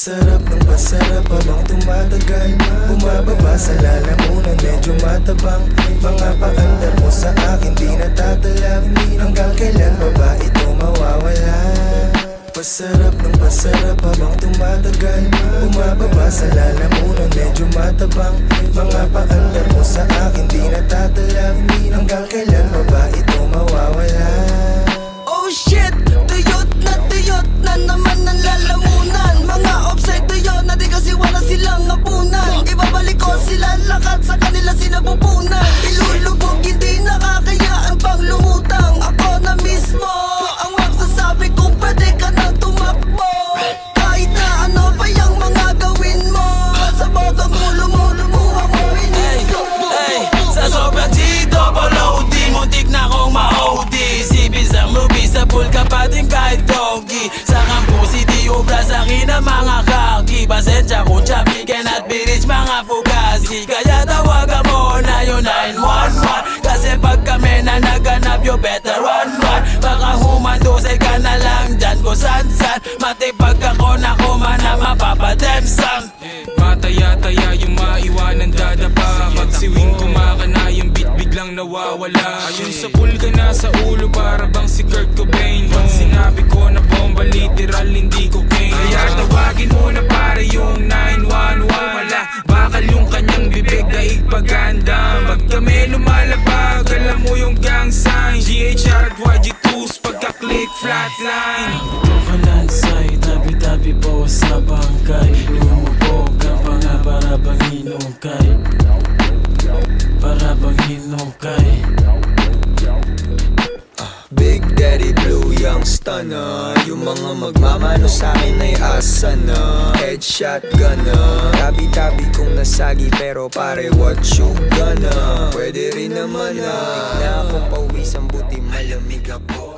Pasarap habang tumatagal, bumababa sa lalamunan, medyo matabang. Mga paandar mo sa akin di natatalag, hanggang kailan pa ba ito mawawala? Pasarap habang tumatagal, bumababa sa lalamunan, medyo matabang. Mga paandar mo sa akin di natatalag, hanggang kailan pa ba ito mawawala? Oh shit! Tuyot na naman ang lalamunan. Mga offside tuyot na di kasi wala silang hapunan. Ibabalik ko sila lakat sa kanila sinapupunan. Ilulubog hindi nakakayaan pang lumutang. Ako na mismo ang magsasabi kung pwede ka nang tumakbo. Kahit na ano pa yung mga gawin mo, sa botong ulo mo lumuha mo inisko. Sa sobrang G-double-O-D, muntik na kong ma-OD. Sipin sa movie, sa pool ka pa din kahit doggy. Sa campus, hindi ubra sa akin ang mga kaki. Pasensya kung chubby, cannot be rich mga fugazi. Kaya tawagan mo na yung 911, kasi pag kami na naganap, you better run. Baka humandusay ka na lang dyan kung san-san. Matipag ako na kumana, mapapademsang. Mataya-taya yung maiwanan dadapa. Pag siwing kumakana yung beat biglang nawawala. Ayun sa pool ka na sa ulo para bang si Kurt Cobain. Pag sinabi ko na bomba literal hindi cocaine. Kaya tawagin mo na pare yung 911. Wala bakal yung kanyang bibig daig pagandam. Pag kami lumalabag alam mo yung gang sign. GHR at YG2s pagka-click flatline. Ito ka lansay, tabi-tabi po sa bangkay. Lumubog ka pa nga para bang hinukay. Para bang hinukay. Big Daddy Blue, young stunner. Yung mga magmamano sa'kin ay asa na. Headshot gunner, tabi-tabi kong nasagi pero pare what you gonna. Pwede rin naman na, na akong pawisan buti malamig ako.